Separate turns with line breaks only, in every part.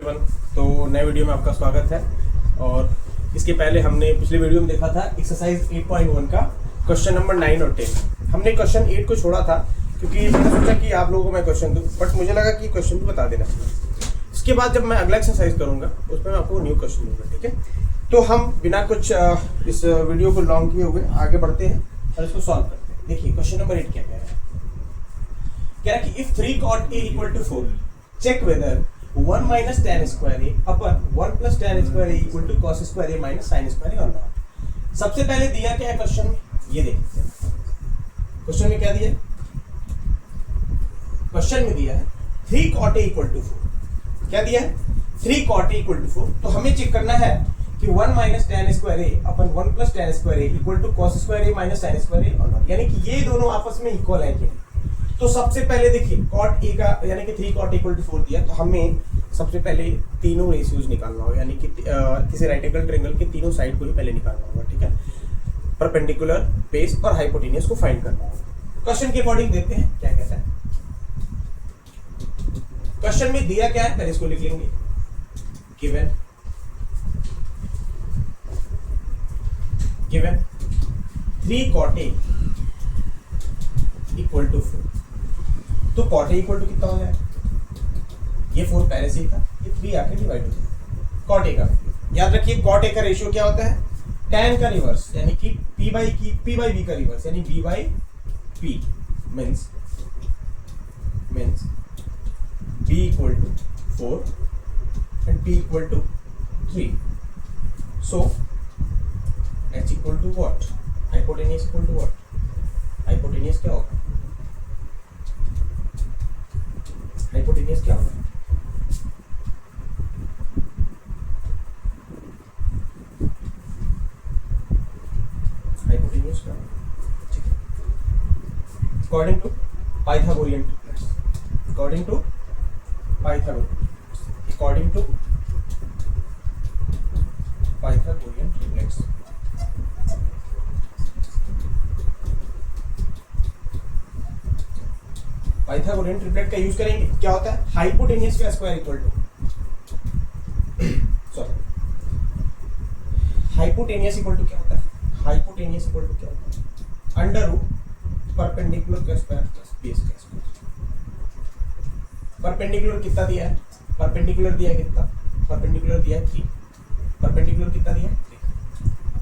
तो नए वीडियो में आपका स्वागत है। और इसके पहले हमने पिछले वीडियो में देखा था एक्सरसाइज 8.1 का क्वेश्चन नंबर 9 और 10। हमने क्वेश्चन 8 को छोड़ा था क्योंकि मैंने सोचा कि आप लोगों को मैं क्वेश्चन दूं, बट मुझे लगा कि क्वेश्चन भी बता देना चाहिए। इसके बाद जब मैं अगला एक्सरसाइज करूंगा उसमें मैं आपको न्यू क्वेश्चन दूंगा, ठीक है। तो हम बिना कुछ इस वीडियो को लॉन्ग किए हुए आगे बढ़ते हैं और इसको सॉल्व करते हैं। देखिए क्वेश्चन नंबर 8 क्या कह रहा है। कह रहा है कि if 3 cot a equal to 4, check whether 1 minus tan square a upon 1 plus tan square a equal to cos square a minus sin square a or not। सबसे पहले दिया क्या है क्वेश्चन में, ये देखते हैं। क्वेश्चन में क्या दिया है? क्वेश्चन में दिया है 3 cot a equal to 4। क्या दिया है? 3 cot a equal to 4। तो हमें चेक करना है कि 1 minus tan square a upon 1 plus tan square a equal to cos square a minus sin square a or not। यानी कि ये दोनों आपस में इक्वल है कि नहीं। तो सबसे पहले देखिए cot a का यानी कि 3 cot equal to 4 दिया, तो हमें सबसे पहले तीनों रेशियोज निकालना होगा, यानी कि किसी राइट एंगल ट्रायंगल के तीनों साइड को ही पहले निकालना होगा, ठीक है। परपेंडिकुलर, बेस और हाइपोटेनियस को फाइंड करना होगा। क्वेश्चन के अकॉर्डिंग देखते हैं क्या कहता है। क्वेश्चन में दिया क्या है, पहले इसको लिख लेंगे। Given 3 cot a equal to 4। तो cot a इक्वल टू कितना हो जाएगा? ये 4 पहले से ही था, ये 3 आके डिवाइड हो जाएगा। cot a का याद रखिए, cot a का रेशियो क्या होता है? tan का रिवर्स, यानी कि p by b का रिवर्स, यानी b by p means b equal to 4 and p equal to 3। so h equal to what? hypotenuse equal to what? hypotenuse क्या होगा? हाइपोटेनियस क्या होगा? हाइपोटेनियस क्या होगा? ठीक है। According to Pythagorean triplets, according to Pythagorean triplets, Pythagorean triplet का use करेंगे। क्या होता है? हाइपोटेनियस का square equal to hypotenuse equal to क्या होता है? हाइपोटेनियस इक्वल टू क्या होता है? अंडर रूट परपेंडिकुलर का स्क्वायर प्लस बेस का स्क्वायर। परपेंडिकुलर कितना दिया है? परपेंडिकुलर दिया है कितना? परपेंडिकुलर दिया है 3। परपेंडिकुलर कितना दिया है?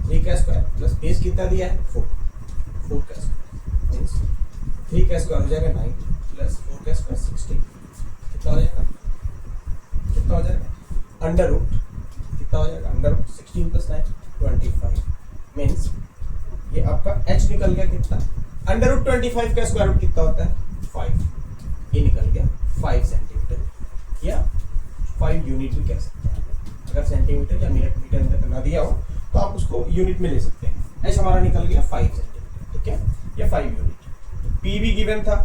3 का स्क्वायर प्लस बेस कितना दिया है? 4 का स्क्वायर मींस 3 का स्क्वायर हो जाएगा 9 प्लस 4 का स्क्वायर 16। कितना हो जाएगा? कितना हो जाएगा? अंडर रूट कितना हो जाएगा? अंडर रूट 16 प्लस 9 25 मींस ये आपका h निकल गया कितना? अंडर रूट 25 का स्क्वायर रूट कितना होता है? 5। ये निकल गया 5 सेंटीमीटर या 5 यूनिट भी कह सकते हैं। अगर सेंटीमीटर या मीटर ना दिया हो तो आप उसको यूनिट में ले सकते हैं। h हमारा निकल गया 5 सेंटीमीटर, ठीक है, या 5 यूनिट। p भी गिवन था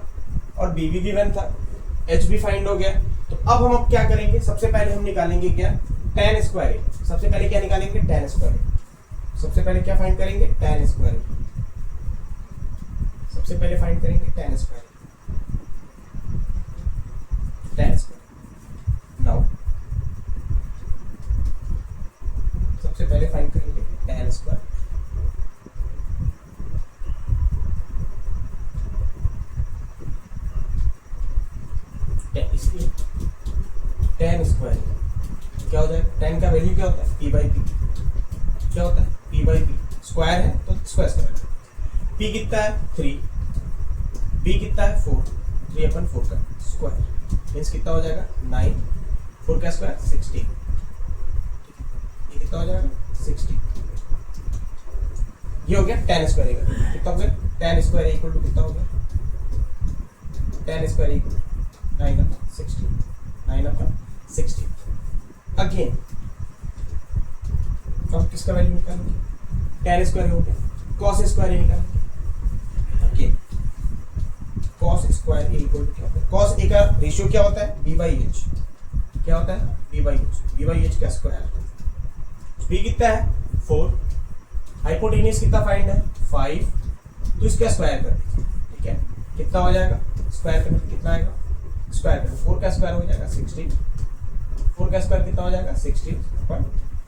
और b भी गिवन था, h भी फाइंड हो गया। तो अब हम क्या करेंगे? सबसे पहले हम निकालेंगे क्या? tan square a। सबसे पहले क्या निकालेंगे? tan square a। सबसे पहले क्या फाइंड करेंगे? tan square a। सबसे पहले फाइंड करेंगे tan square a। tan square now सबसे पहले फाइंड करेंगे tan स्क्वायर। इसलिए tan स्क्वायर क्या हो जाएगा? tan का वैल्यू क्या होता है? p by p। क्या होता है? p by p। स्क्वायर है तो स्क्वायर स्क्वायर। p कितना है? 3। b कितना है? 4। 3/4 का स्क्वायर मींस कितना हो जाएगा? 9। 4 का स्क्वायर 16। ये कितना हो जाएगा? 16। ये हो गया tan स्क्वायर का। कितना हो गया? tan स्क्वायर इक्वल टू कितना हो गया? tan square equal 9/16। 9/16 अगेन अब किसका वैल्यू निकालेंगे? tan स्क्वायर हो गया, cos स्क्वायर ही निकालेंगे। Again cos square equal to क्या होता है? cos a का रेशियो क्या होता है? b by h। क्या होता है? b by h। b by h का स्क्वायर। b कितना है? 4। हाइपोटेनियस कितना फाइंड है? 5। तो इसका स्क्वायर कर दीजिए, ठीक है। कितना हो जाएगा? स्क्वायर करने पे कितना आएगा? स्क्वायर करें 4 का स्क्वायर हो जाएगा 16। 4 का स्क्वायर कितना हो जाएगा 16 अपन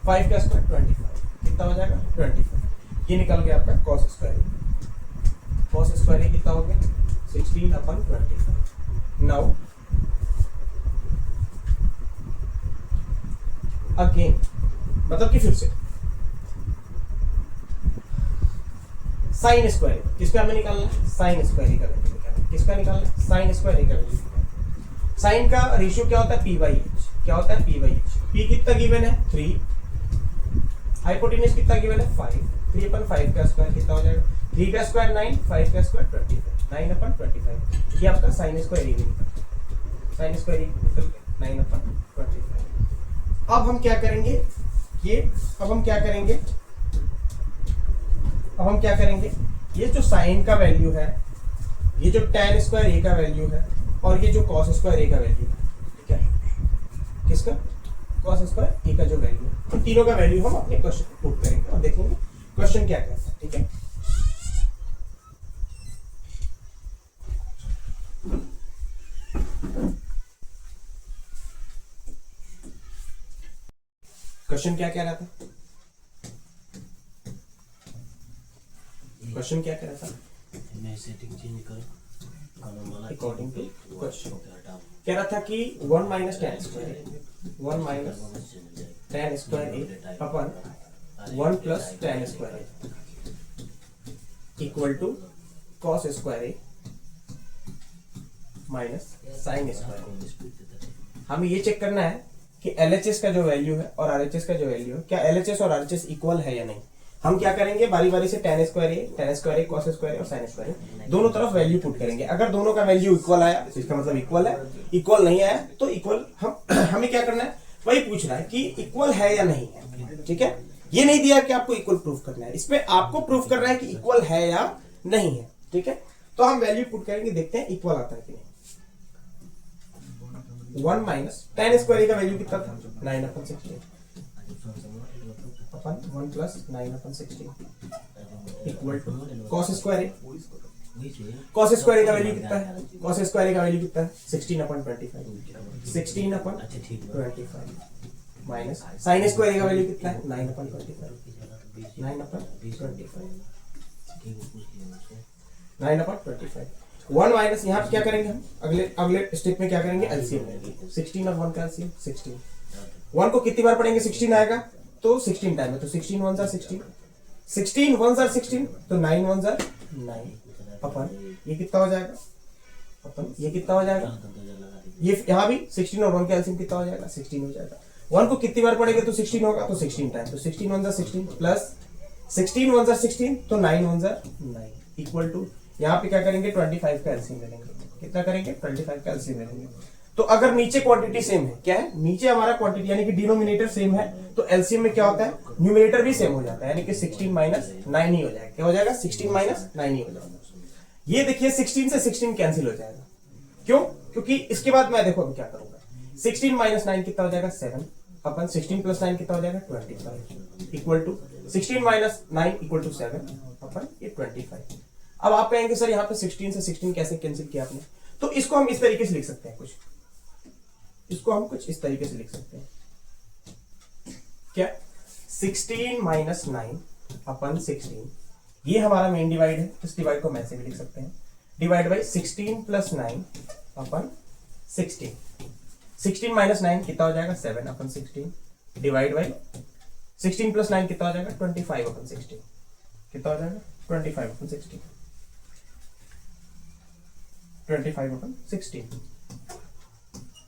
5 का स्क्वायर 25 कितना हो जाएगा 25। ये निकल गया आपका cos स्क्वायर। cos स्क्वायर कितना हो गया 16 अपन 25। नाउ अगेन मतलब कि फिर से साइन स्क्वायर किसका हमें निकालना है साइन स्क्वायर का वैल्यू निकालना है। किसका निकालना है साइन स्क्वायर का वैल्यू। साइन का रेशियो क्या होता है p बाई एच। क्या होता है p बाई एच। p कितना गिवन है 3, हाइपोटेन्यूज कितना गिवन है 5, 3 अपन 5 का स्क्वायर कितना हो जाएगा 3 का स्क्वायर 9, 5 का स्क्वायर 25, 9 अपन 25। ये आपका साइन स्क्वायर ही निकल साइन स्क्वायर निकल गया 9 अपन 25। अब हम क्या करेंगे अब हम क्या करेंगे ये जो साइन का वैल्यू है, ये जो tan स्क्वायर ए का वैल्यू है और ये जो cos स्क्वायर ए का वैल्यू है, ठीक है किसका cos स्क्वायर ए का जो वैल्यू है, तो तीनों का वैल्यू हम अपने क्वेश्चन पुट करेंगे और देखेंगे क्वेश्चन क्या कहता है। ठीक है क्वेश्चन क्या कह रहा था क्वेश्चन क्या कह रहा था
मैं सेटिंग चेंज कर
अकॉर्डिंग टू क्वेश्चन कह रहा था कि 1 minus tan square a upon 1 plus tan square a equal to cos square a minus sin square a. हमें ये चेक करना है कि LHS का जो वैल्यू है और RHS का जो वैल्यू है, क्या LHS और RHS इक्वल है या नहीं। हम क्या करेंगे बारी बारी से tan स्क्वायर ए cos स्क्वायर ए और sin स्क्वायर ए दोनों तरफ वैल्यू पुट करेंगे। अगर दोनों का वैल्यू इक्वल आया तो इसका मतलब इक्वल है, इक्वल नहीं आया तो इक्वल हमें क्या करना है वही पूछना है कि इक्वल है या नहीं है। ठीक है ये नहीं दिया कि आपको इक्वल प्रूफ करना है, इसमें आपको प्रूफ करना है कि इक्वल है या नहीं है। ठीक है तो हम वैल्यू पुट करेंगे, देखते हैं इक्वल आता है कि नहीं। 1 माइनस tan स्क्वायर का वैल्यू कितना था 9 upon 16 upon 1 plus 9 upon 16 equal to cos square का वैल्यू कितना है cos स्क्वायर का वैल्यू कितना है 16 upon 25 16 upon 25 minus sin square का वैल्यू कितना है 9 अपन 25 9 अपन 25 1 माइनस यहाँ पे क्या करेंगे हम अगले स्टेप में क्या करेंगे एलसीएम लेंगे 16 और 1 का एलसीएम 16। 1 को कितनी बार पढ़ेंगे 16 आएगा तो 16 टाइम है तो 16 1 जार 16 16 1 जार 16 तो 9 1 जार 9 अपन ये कितना हो जाएगा अपन ये कितना हो जाएगा ये यहाँ भी 16 और 1 का एलसीएम कितना हो जाएगा 16 हो जाएगा। 1 को कितनी बार पढ़ेंगे तो 16 होगा तो 16 टाइम तो 16 1 जार 16 प्लस 16 1 जार 16 तो 9 1 जार 9 इक्वल टू यहाँ पे क्या करेंगे 25 का एलसीएम ले लेंगे। कितना करेंगे 25 का एलसीएम ले लेंगे। तो अगर नीचे क्वांटिटी सेम है, क्या है नीचे हमारा क्वांटिटी यानी कि डिनोमिनेटर सेम है तो एलसीएम में क्या होता है न्यूमरेटर भी सेम हो जाता है यानी कि 16 माइनस 9 ही हो जाएगा। क्या हो जाएगा 16 माइनस 9 ही हो जाएगा। ये देखिए 16 से 16 कैंसिल हो जाएगा। क्यों क्योंकि इसके बाद मैं देखो अभी क्या करूंगा 16 माइनस 9 कितना हो जाएगा 7 अपन 16 प्लस 9 कितना हो जाएगा 25 equal to 16 minus 9 equal to 7 upon ये 25। अब आप कहेंगे सर यहाँ पे 16 से 16 कैसे कैंसिल किया आपने, तो इसको हम इस तरीके से लिख सकते हैं इसको हम कुछ इस तरीके से लिख सकते हैं क्या 16 माइनस 9 अपन 16 ये हमारा मेन डिवाइड है, इस डिवाइड को मैं से भी लिख सकते हैं divide by 16 plus 9 upon 16 minus 9 कितना हो जाएगा 7 अपन 16 डिवाइड बाई 16 प्लस 9 कितना हो जाएगा 25 अपन 16 कितना हो जाएगा 25 अपन 16 25 अपन 16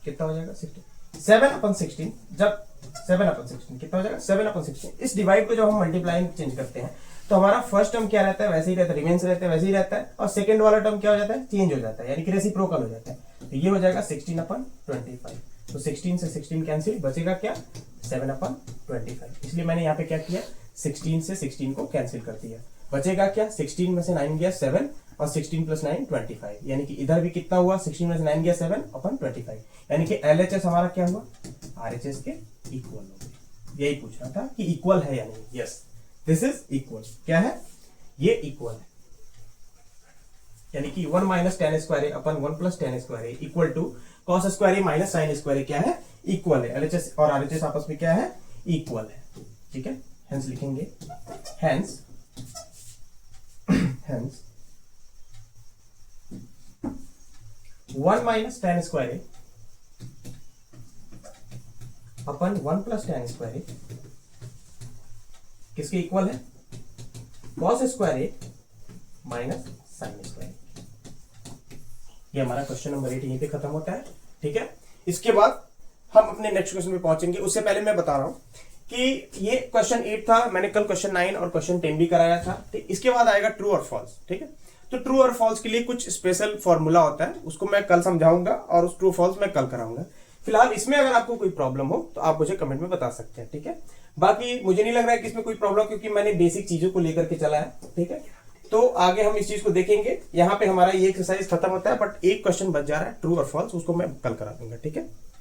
कितना हो जाएगा 16 7 अपन 16 जब 7 अपन 16 कितना हो जाएगा 7 अपन 16। इस डिवाइड को जब हम मल्टीप्लाई चेंज करते हैं तो हमारा फर्स्ट टर्म क्या रहता है वैसे ही रहता है रिमेन्स रहता है वैसे ही रहता है और सेकंड वाला टर्म क्या हो जाता है चेंज हो जाता है यानी कि रेसिप्रोकल हो जाता है। तो ये हो जाएगा 16 अपन 25 तो 16 से 16 कैंसिल बचेगा क्या 7 अपन 25। इसलिए मैंने यहाँ पे क्या किया 16 से 16 को कैंसिल कर दिया बचेगा क्या 16 में से 9 गया 7 और 16 प्लस 9 25 यानी कि इधर भी कितना हुआ 16 में से 9 गया 7 अपन 25 यानी कि LHS हमारा क्या हुआ RHS के इक्वल हो गया। यही पूछना था कि इक्वल है या नहीं। Yes this is equal. क्या है ये इक्वल है यानी कि 1 minus tan square upon 1 plus tan square equal to cos square a minus sine square a क्या है, इक्वल है। एलएचएस और आरएचएस आपस में क्या है, इक्वल है, ठीक है। हेंस लिखेंगे, hence 1 minus tan square a upon 1 plus tan square ए किसके इक्वल है, cos square a minus sine square. ये हमारा क्वेश्चन नंबर 8 यहीं पे खत्म होता है, ठीक है। इसके बाद हम अपने नेक्स्ट क्वेश्चन पे पहुंचेंगे। उससे पहले मैं बता रहा हूं कि ये क्वेश्चन 8 था, मैंने कल क्वेश्चन 9 और क्वेश्चन 10 भी कराया था। ठीक, इसके बाद आएगा ट्रू और फॉल्स, ठीक है। तो ट्रू और फॉल्स के लिए कुछ स्पेशल फॉर्मूला होता है, उसको मैं कल समझाऊंगा और उस ट्रू फॉल्स मैं कल कराऊंगा। फिलहाल इसमें अगर आपको कोई प्रॉब्लम हो तो आप मुझे कमेंट में बता सकते हैं, ठीक है। बाकी मुझे नहीं लग रहा है कि इसमें कोई प्रॉब्लम, क्योंकि मैंने बेसिक चीजों को लेकर के चला है, ठीक है। तो आगे हम इस चीज को देखेंगे। यहाँ पे हमारा ये एक्सरसाइज खत्म होता है, बट एक क्वेश्चन बच जा रहा है ट्रू और फॉल्स, उसको मैं कल करा दूंगा, ठीक है।